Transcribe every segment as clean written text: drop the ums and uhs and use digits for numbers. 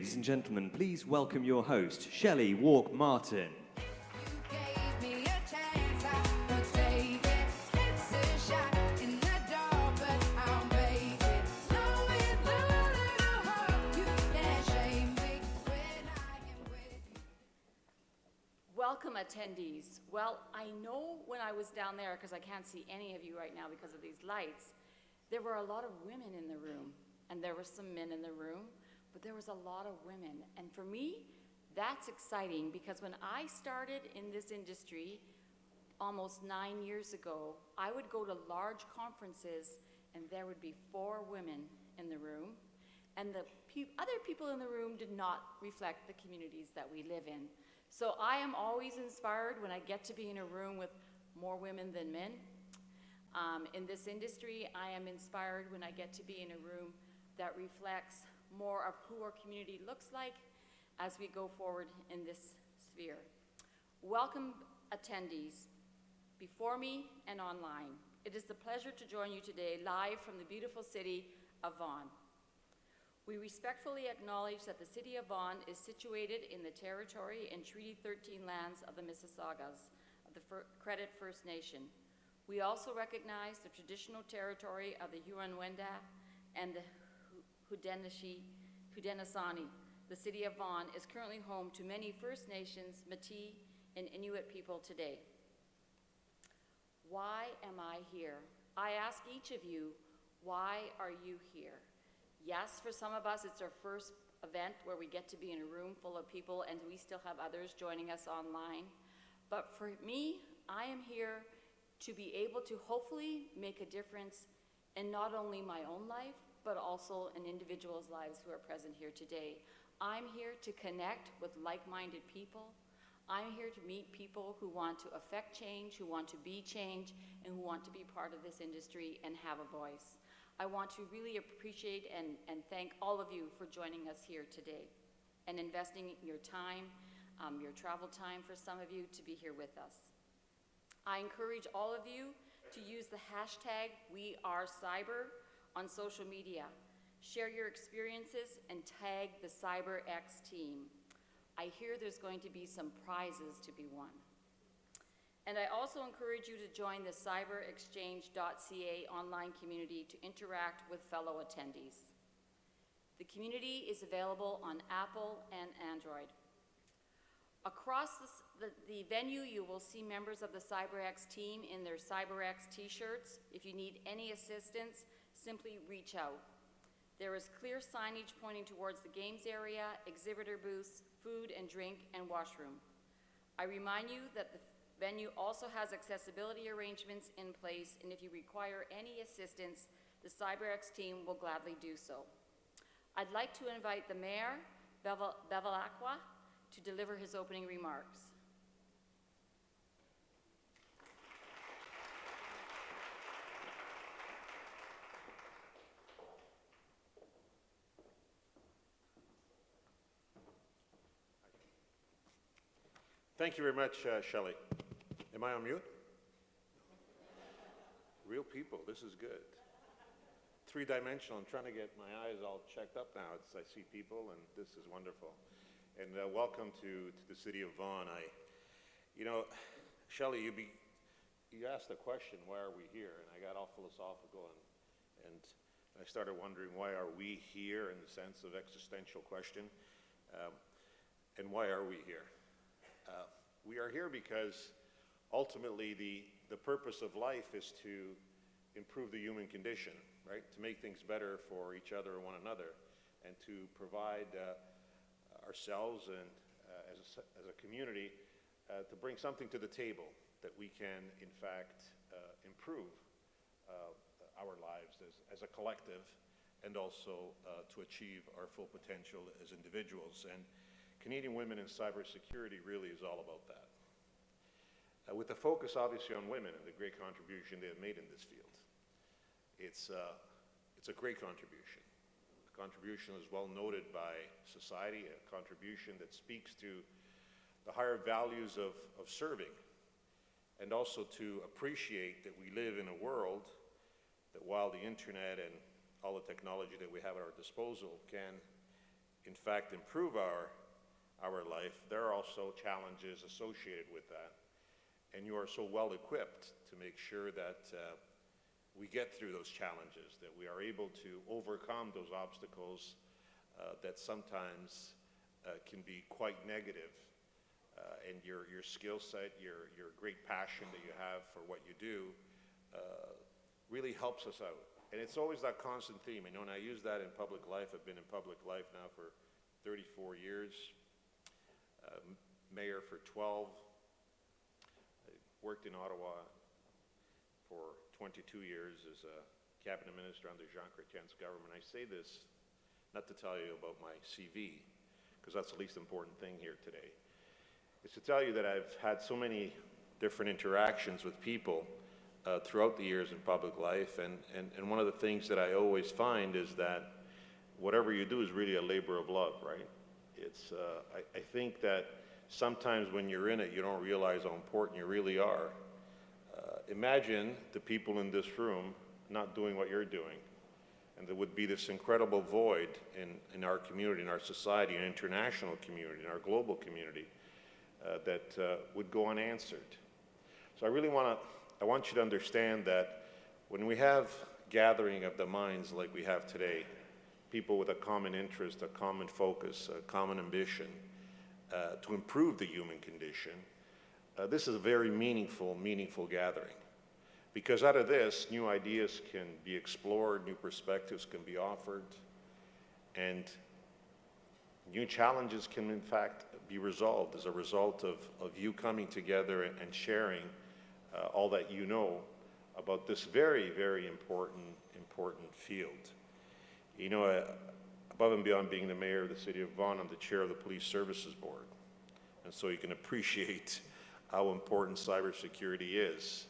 ladies and gentlemen, please welcome your host, Shelley Walk-Martin. Welcome, attendees. Well, I know when I was down there, because I can't see any of you right now because of these lights, there were a lot of women in the room, and there were some men in the room, but there was a lot of women. And for me, that's exciting, because when I started in this industry almost 9 years ago, I would go to large conferences, and there would be 4 women in the room, and the other people in the room did not reflect the communities that we live in. So I am always inspired when I get to be in a room with more women than men. In this industry, I am inspired when I get to be in a room that reflects more of who our community looks like as we go forward in this sphere. Welcome, attendees, before me and online. It is a pleasure to join you today live from the beautiful city of Vaughan. We respectfully acknowledge that the City of Vaughan is situated in the Territory and Treaty 13 lands of the Mississaugas of the Credit First Nation. We also recognize the traditional territory of the Huron-Wendat and the Haudenosaunee. The City of Vaughan is currently home to many First Nations, Métis, and Inuit people today. Why am I here? I ask each of you, why are you here? Yes, for some of us, it's our first event where we get to be in a room full of people, and we still have others joining us online. But for me, I am here to be able to hopefully make a difference in not only my own life, but also in individuals' lives who are present here today. I'm here to connect with like-minded people. I'm here to meet people who want to affect change, who want to be change, and who want to be part of this industry and have a voice. I want to really appreciate and thank all of you for joining us here today and investing your time, your travel time for some of you to be here with us. I encourage all of you to use the hashtag #WeAreCyber on social media. Share your experiences and tag the CyberX team. I hear there's going to be some prizes to be won. And I also encourage you to join the cyberexchange.ca online community to interact with fellow attendees. The community is available on Apple and Android. Across the venue, you will see members of the CyberX team in their CyberX t-shirts. If you need any assistance, simply reach out. There is clear signage pointing towards the games area, exhibitor booths, food and drink, and washroom. I remind you that the venue also has accessibility arrangements in place, and if you require any assistance, the CyberX team will gladly do so. I'd like to invite the Mayor, Bevilacqua, to deliver his opening remarks. Thank you very much, Shelley. Am I on mute? Real people, this is good. 3-dimensional, I'm trying to get my eyes all checked up now. I see people, and this is wonderful. And welcome to the city of Vaughan. Shelley, you asked the question, why are we here? And I got all philosophical, and I started wondering, why are we here, in the sense of existential question, and why are we here? We are here because ultimately the purpose of life is to improve the human condition, right? To make things better for each other and one another, and to provide ourselves and as a community to bring something to the table that we can, in fact, improve our lives as a collective, and also to achieve our full potential as individuals. And Canadian Women in Cybersecurity really is all about that. With the focus, obviously, on women and the great contribution they have made in this field. It's a great contribution. A contribution is well noted by society, a contribution that speaks to the higher values of serving, and also to appreciate that we live in a world that, while the internet and all the technology that we have at our disposal can in fact, improve our life, there are also challenges associated with that. And you are so well equipped to make sure that we get through those challenges, that we are able to overcome those obstacles that sometimes can be quite negative. And your skill set, your great passion that you have for what you do really helps us out. And it's always that constant theme. And I use that in public life. I've been in public life now for 34 years, mayor for 12. I worked in Ottawa for 22 years as a cabinet minister under Jean Chrétien's government. I say this not to tell you about my CV, because that's the least important thing here today. It's to tell you that I've had so many different interactions with people throughout the years in public life, and one of the things that I always find is that whatever you do is really a labor of love, right? It's, I think that sometimes when you're in it, you don't realize how important you really are. Imagine the people in this room not doing what you're doing, and there would be this incredible void in our community, in our society, in our international community, in our global community, that would go unanswered. So I want you to understand that when we have gathering of the minds like we have today, people with a common interest, a common focus, a common ambition to improve the human condition, this is a very meaningful gathering. Because out of this, new ideas can be explored, new perspectives can be offered, and new challenges can in fact be resolved as a result of you coming together and sharing all that you know about this very, very important field. You know, above and beyond being the mayor of the city of Vaughan, I'm the chair of the Police Services Board. And so you can appreciate how important cybersecurity is.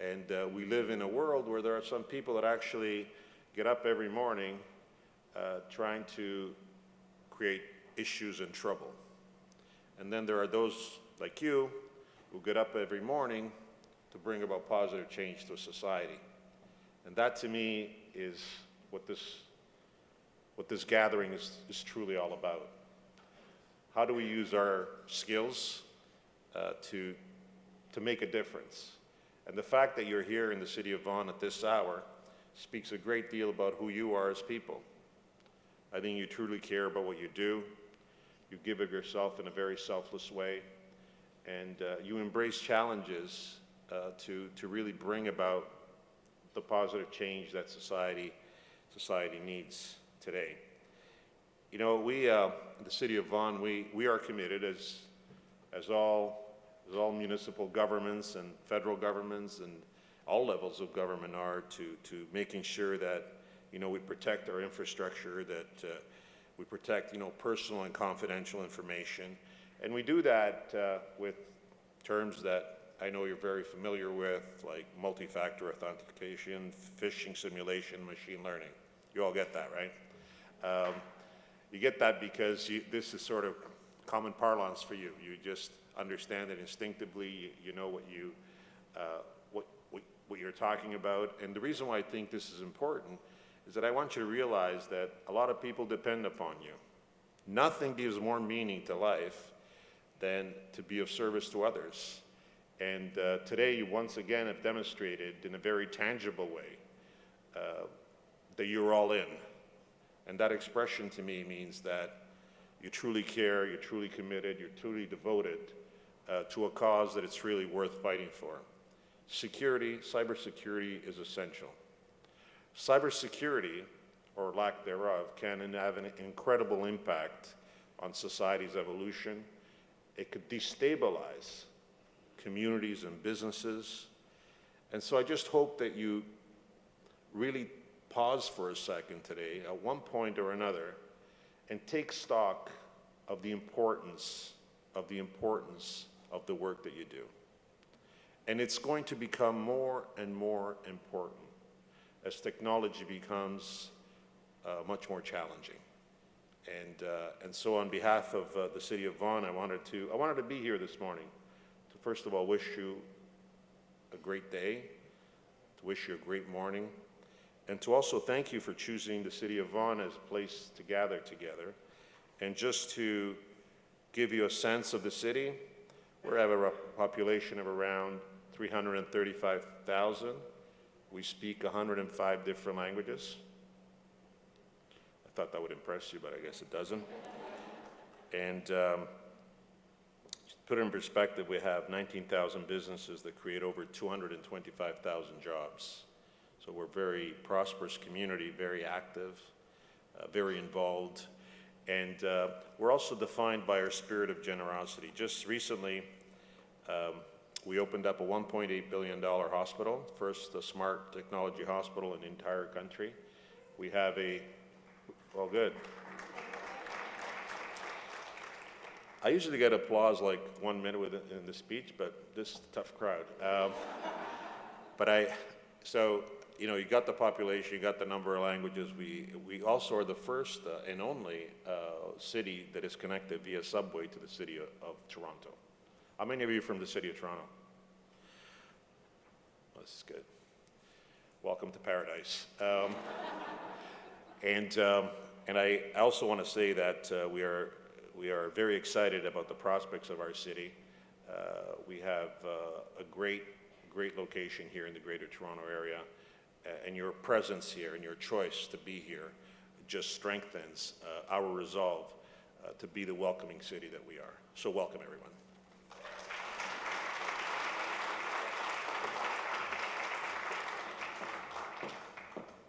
And we live in a world where there are some people that actually get up every morning trying to create issues and trouble. And then there are those like you who get up every morning to bring about positive change to a society. And that to me is what this gathering is truly all about. How do we use our skills to make a difference? And the fact that you're here in the city of Vaughan at this hour speaks a great deal about who you are as people. I think you truly care about what you do. You give of yourself in a very selfless way, and you embrace challenges to really bring about the positive change that society needs today. You know, we, in the city of Vaughan, we are committed, as all municipal governments and federal governments and all levels of government are, to making sure that, you know, we protect our infrastructure, that we protect, you know, personal and confidential information. And we do that with terms that I know you're very familiar with, like multi-factor authentication, phishing simulation, machine learning. You all get that, right? You get that because this is sort of common parlance for you. You just understand it instinctively. You know what you're talking about. And the reason why I think this is important is that I want you to realize that a lot of people depend upon you. Nothing gives more meaning to life than to be of service to others. And today you once again have demonstrated in a very tangible way that you're all in. And that expression to me means that you truly care, you're truly committed, you're truly devoted to a cause that it's really worth fighting for. Cybersecurity is essential. Cybersecurity, or lack thereof, can have an incredible impact on society's evolution. It could destabilize communities and businesses. And so I just hope that you really pause for a second today, at one point or another, and take stock of the importance of the work that you do. And it's going to become more and more important as technology becomes much more challenging. And so on behalf of the city of Vaughan, I wanted to be here this morning to first of all wish you a great day, to wish you a great morning, and to also thank you for choosing the city of Vaughan as a place to gather together. And just to give you a sense of the city, we have a population of around 335,000. We speak 105 different languages. I thought that would impress you, but I guess it doesn't. And to put it in perspective, we have 19,000 businesses that create over 225,000 jobs. So we're a very prosperous community, very active, very involved. And we're also defined by our spirit of generosity. Just recently, we opened up a $1.8 billion hospital, first smart technology hospital in the entire country. We have well, good. I usually get applause like 1 minute in the speech, but this is a tough crowd. So, you know, you got the population, you got the number of languages. We also are the first and only city that is connected via subway to the city of Toronto. How many of you are from the city of Toronto? This is good. Welcome to paradise. And I also want to say that we are very excited about the prospects of our city. We have a great location here in the Greater Toronto area, and your presence here and your choice to be here just strengthens our resolve to be the welcoming city that we are. So welcome, everyone.